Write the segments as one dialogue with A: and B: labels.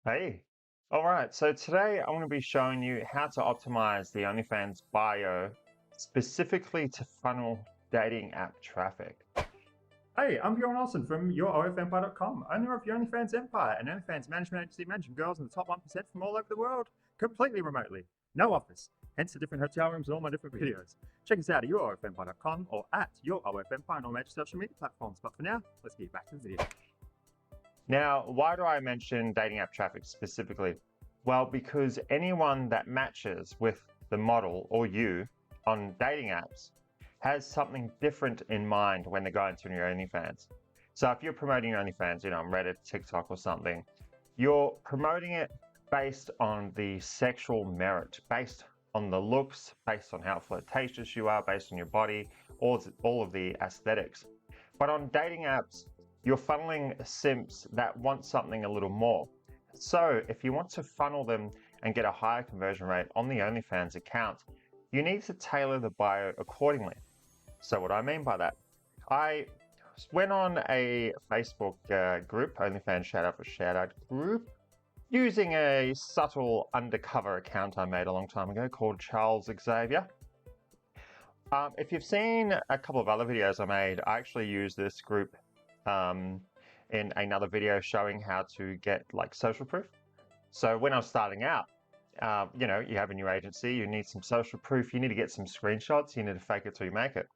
A: Hey, all right, so today I'm going to be showing you how to optimize the OnlyFans bio specifically to funnel dating app traffic. Hey, I'm Bjorn Olsen from YourOFEmpire.com, owner of the OnlyFans Empire, an OnlyFans management agency managing girls in the top 1% from all over the world, completely remotely. No office, hence the different hotel rooms and all my different videos. Check us out at YourOFEmpire.com or at YourOFEmpire on all major social media platforms. But for now, let's get back to the video. Now, why do I mention dating app traffic specifically? Well, because anyone that matches with the model or you on dating apps has something different in mind when they're going to your OnlyFans. So if you're promoting your OnlyFans, on Reddit, TikTok or something, you're promoting it based on the sexual merit, based on the looks, based on how flirtatious you are, based on your body, all of the aesthetics. But on dating apps, you're funneling simps that want something a little more. So if you want to funnel them and get a higher conversion rate on the OnlyFans account, you need to tailor the bio accordingly. So what do I mean by that? I went on a Facebook group, OnlyFans Shout Out for Shout Out group, using a subtle undercover account I made a long time ago called Charles Xavier. If you've seen a couple of other videos I made, I actually use this group in another video showing how to get like social proof. So when I was starting out, you have a new agency, you need some social proof, you need to get some screenshots, you need to fake it till you make it.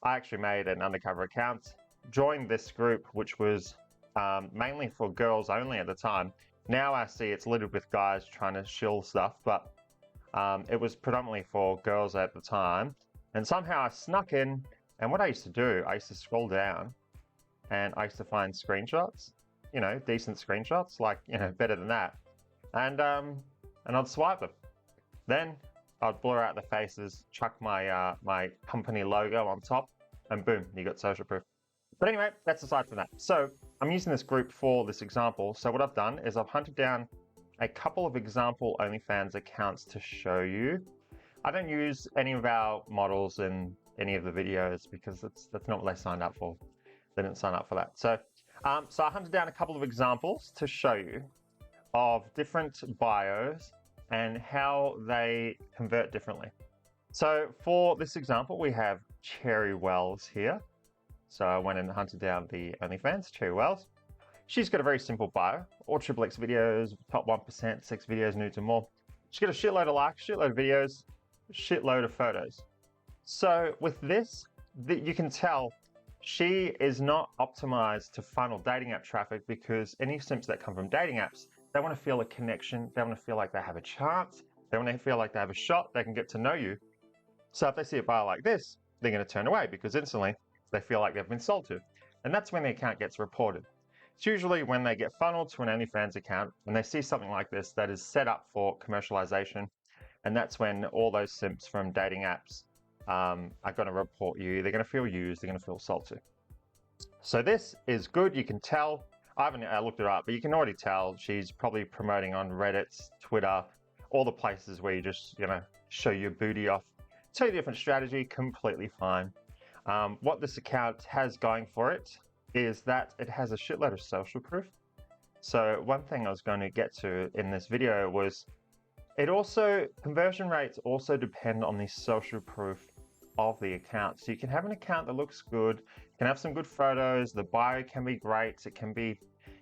A: I actually made an undercover account, joined this group, which was mainly for girls only at the time. Now I see it's littered with guys trying to shill stuff, but it was predominantly for girls at the time. And somehow I snuck in, and what I used to do, I used to scroll down and I used to find screenshots, decent screenshots, like, better than that. And I'd swipe them. Then I'd blur out the faces, chuck my my company logo on top, and boom, you got social proof. But anyway, that's aside from that. So I'm using this group for this example. So what I've done is I've hunted down a couple of example OnlyFans accounts to show you. I don't use any of our models in any of the videos because that's not what they signed up for. They didn't sign up for that. So I hunted down a couple of examples to show you of different bios and how they convert differently. So for this example, we have Cherry Wells here. So I went and hunted down the OnlyFans, Cherry Wells. She's got a very simple bio, all XXX videos, top 1%, 6 videos, nudes and more. She's got a shitload of likes, shitload of videos, shitload of photos. So with this, you can tell she is not optimized to funnel dating app traffic because any simps that come from dating apps, they want to feel a connection. They want to feel like they have a chance. They want to feel like they have a shot. They can get to know you. So if they see a bio like this, they're going to turn away because instantly they feel like they've been sold to. And that's when the account gets reported. It's usually when they get funneled to an OnlyFans account and they see something like this that is set up for commercialization. And that's when all those simps from dating apps are going to report you. They're going to feel used. They're going to feel sold to. So this is good. You can tell. I haven't looked it up, but you can already tell she's probably promoting on Reddit, Twitter, all the places where you just, show your booty off. Totally different strategy, completely fine. What this account has going for it is that it has a shitload of social proof. So one thing I was going to get to in this video was conversion rates also depend on the social proof of the account. So you can have an account that looks good, can have some good photos, the bio can be great, it can be,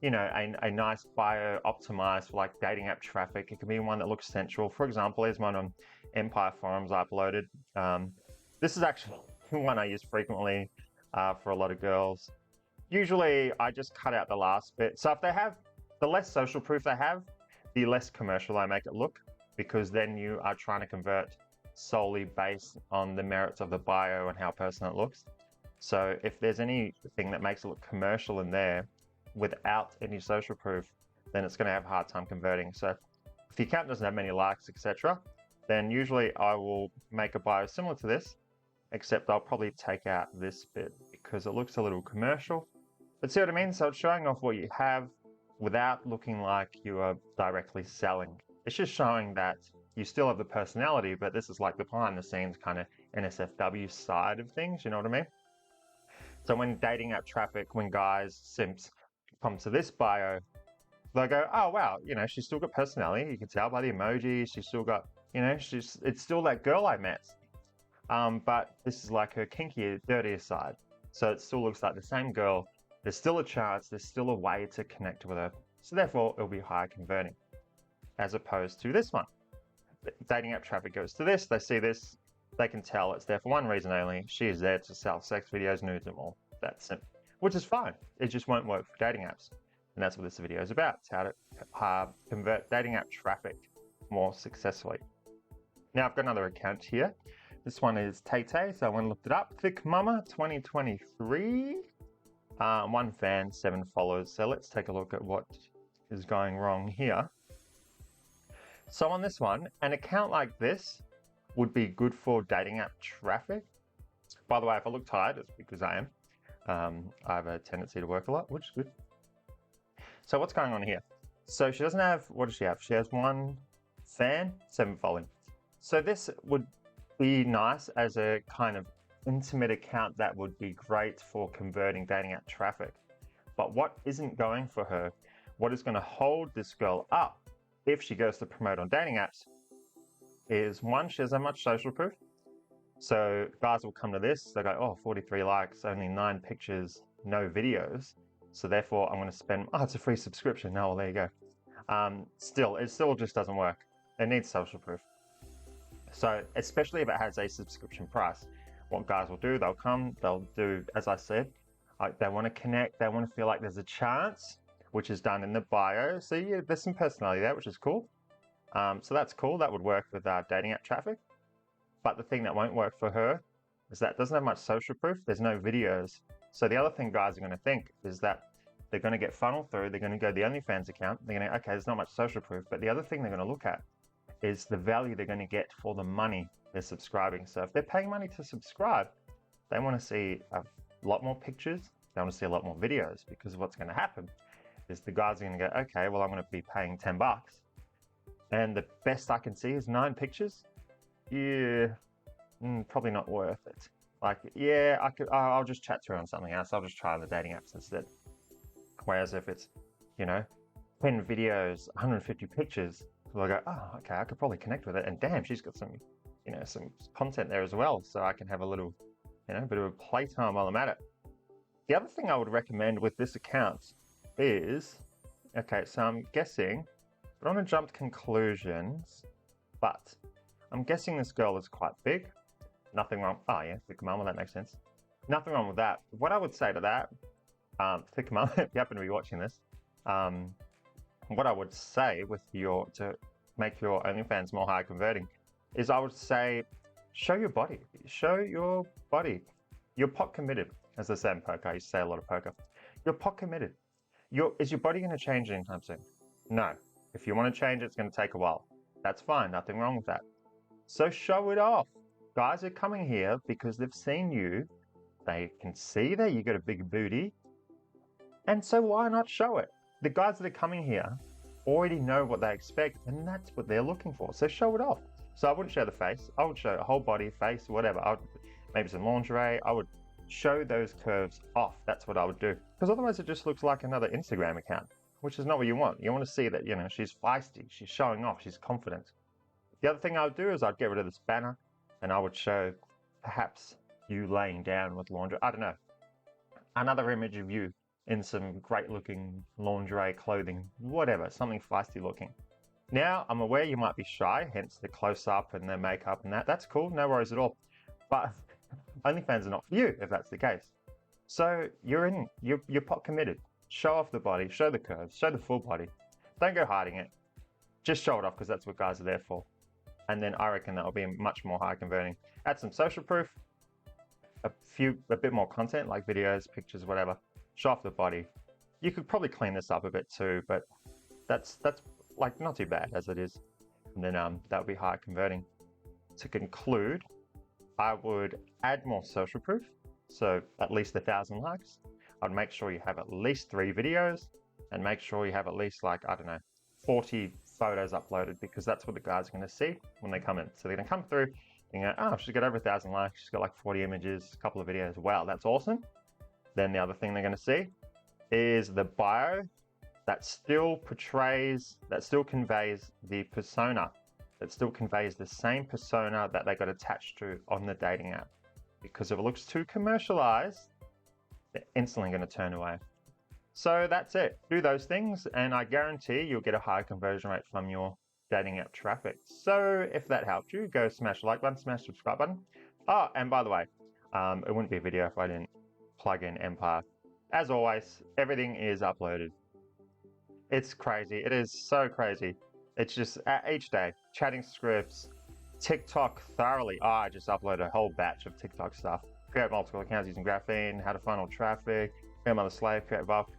A: a nice bio optimized for like dating app traffic. It can be one that looks sensual. For example, there's one on Empire Forums I uploaded. This is actually one I use frequently for a lot of girls. Usually I just cut out the last bit. So if they have, the less social proof they have, the less commercial I make it look, because then you are trying to convert solely based on the merits of the bio and how personal it looks. So if there's anything that makes it look commercial in there without any social proof, then it's going to have a hard time converting. So if the account doesn't have many likes, etc., then usually I will make a bio similar to this, except I'll probably take out this bit because it looks a little commercial. But see what I mean? So it's showing off what you have without looking like you are directly selling. It's just showing that you still have the personality, but this is like the behind the scenes kind of NSFW side of things, you know what I mean? So when dating app traffic, when guys, simps, come to this bio, They'll go, oh wow, you know, she's still got personality. You can tell by the emojis. She's still got, you know, it's still that girl I met. But this is like her kinkier, dirtier side. So it still looks like the same girl. There's still a chance. There's still a way to connect with her. So therefore, it'll be higher converting, as opposed to this one. Dating app traffic goes to this. They see this. They can tell it's there for one reason only. She is there to sell sex videos, nudes, and more. That's it. Which is fine. It just won't work for dating apps. And that's what this video is about. It's how to convert dating app traffic more successfully. Now I've got another account here. This one is Tay Tay, so I went and looked it up. Thick Mama 2023. 1 fan, 7 followers. So let's take a look at what is going wrong here. So on this one, an account like this would be good for dating app traffic. By the way, if I look tired, it's because I am. I have a tendency to work a lot, which is good. So what's going on here? So she doesn't have, what does she have? She has 1 fan, 7 following. So this would be nice as a kind of intimate account that would be great for converting dating app traffic. But what isn't going for her, what is going to hold this girl up if she goes to promote on dating apps is 1, she doesn't have much social proof. So guys will come to this, they go, oh, 43 likes, only 9 pictures, no videos. So therefore I'm going to spend, oh, it's a free subscription. No, well, there you go. It still just doesn't work. It needs social proof. So especially if it has a subscription price, what guys will do, they'll come, they'll do, as I said, they want to connect, they want to feel like there's a chance, which is done in the bio. So yeah, there's some personality there, which is cool. So that's cool. That would work with dating app traffic. But the thing that won't work for her is that it doesn't have much social proof. There's no videos. So the other thing guys are going to think is that they're going to get funneled through. They're going to go to the OnlyFans account. They're going to, okay, there's not much social proof. But the other thing they're going to look at is the value they're going to get for the money they're subscribing. So if they're paying money to subscribe, they want to see a lot more pictures. They want to see a lot more videos, because what's going to happen is the guys are going to go, okay, well, I'm going to be paying 10 bucks. And the best I can see is 9 pictures. Yeah, probably not worth it. Like, yeah, I'll just chat to her on something else. I'll just try the dating apps instead. Whereas if it's, you know, 10 videos, 150 pictures, they'll go, oh, okay, I could probably connect with it. And damn, she's got some, you know, some content there as well. So I can have a little, you know, bit of a playtime while I'm at it. The other thing I would recommend with this account is, okay, so I'm guessing, I don't want to jump to conclusions, but I'm guessing this girl is quite big. Nothing wrong. Oh yeah, Thick Mama, that makes sense. Nothing wrong with that. What I would say to that, Thick Mama, if you happen to be watching this, what I would say with to make your OnlyFans more high converting is I would say, show your body. Show your body. You're pot committed, as I say in poker. I used to say a lot of poker. You're pot committed. Is your body going to change anytime soon? No. If you want to change it, it's going to take a while. That's fine. Nothing wrong with that. So show it off. Guys are coming here because they've seen you. They can see that you got a big booty. And so why not show it? The guys that are coming here already know what they expect, and that's what they're looking for. So show it off. So I wouldn't show the face. I would show a whole body, face, whatever. Maybe some lingerie. I would show those curves off. That's what I would do. Because otherwise it just looks like another Instagram account, which is not what you want. You want to see that, you know, she's feisty, she's showing off, she's confident. The other thing I would do is I'd get rid of this banner and I would show perhaps you laying down with lingerie. I don't know. Another image of you in some great looking lingerie clothing, whatever, something feisty looking. Now, I'm aware you might be shy, hence the close up and the makeup and that. That's cool, no worries at all. But OnlyFans are not for you if that's the case. So you're pot committed. Show off the body, show the curves, show the full body. Don't go hiding it. Just show it off, because that's what guys are there for. And then I reckon that'll be much more high converting. Add some social proof, a bit more content like videos, pictures, whatever. Show off the body. You could probably clean this up a bit too, but that's like not too bad as it is. And then that would be high converting. To conclude, I would add more social proof. So at least 1,000 likes. I'd make sure you have at least 3 videos, and make sure you have at least, like, I don't know, 40 photos uploaded, because that's what the guys are going to see when they come in. So they're going to come through and go, oh, she's got over 1,000 likes. She's got like 40 images, a couple of videos. Wow, that's awesome. Then the other thing they're going to see is the bio that still portrays, that still conveys the persona, that still conveys the same persona that they got attached to on the dating app. Because if it looks too commercialized, they're instantly going to turn away. So that's it. Do those things, and I guarantee you'll get a higher conversion rate from your dating app traffic. So if that helped you, go smash the like button, smash the subscribe button. Oh, and by the way, it wouldn't be a video if I didn't plug in Empire. As always, everything is uploaded. It's crazy. It is so crazy. It's just each day, chatting scripts, TikTok thoroughly. Oh, I just uploaded a whole batch of TikTok stuff. Create multiple accounts using graphene, how to funnel traffic, create mother slave, create bulk.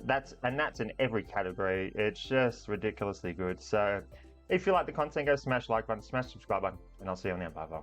A: That's in every category. It's just ridiculously good. So if you like the content, go smash the like button, smash the subscribe button, and I'll see you on the Empire.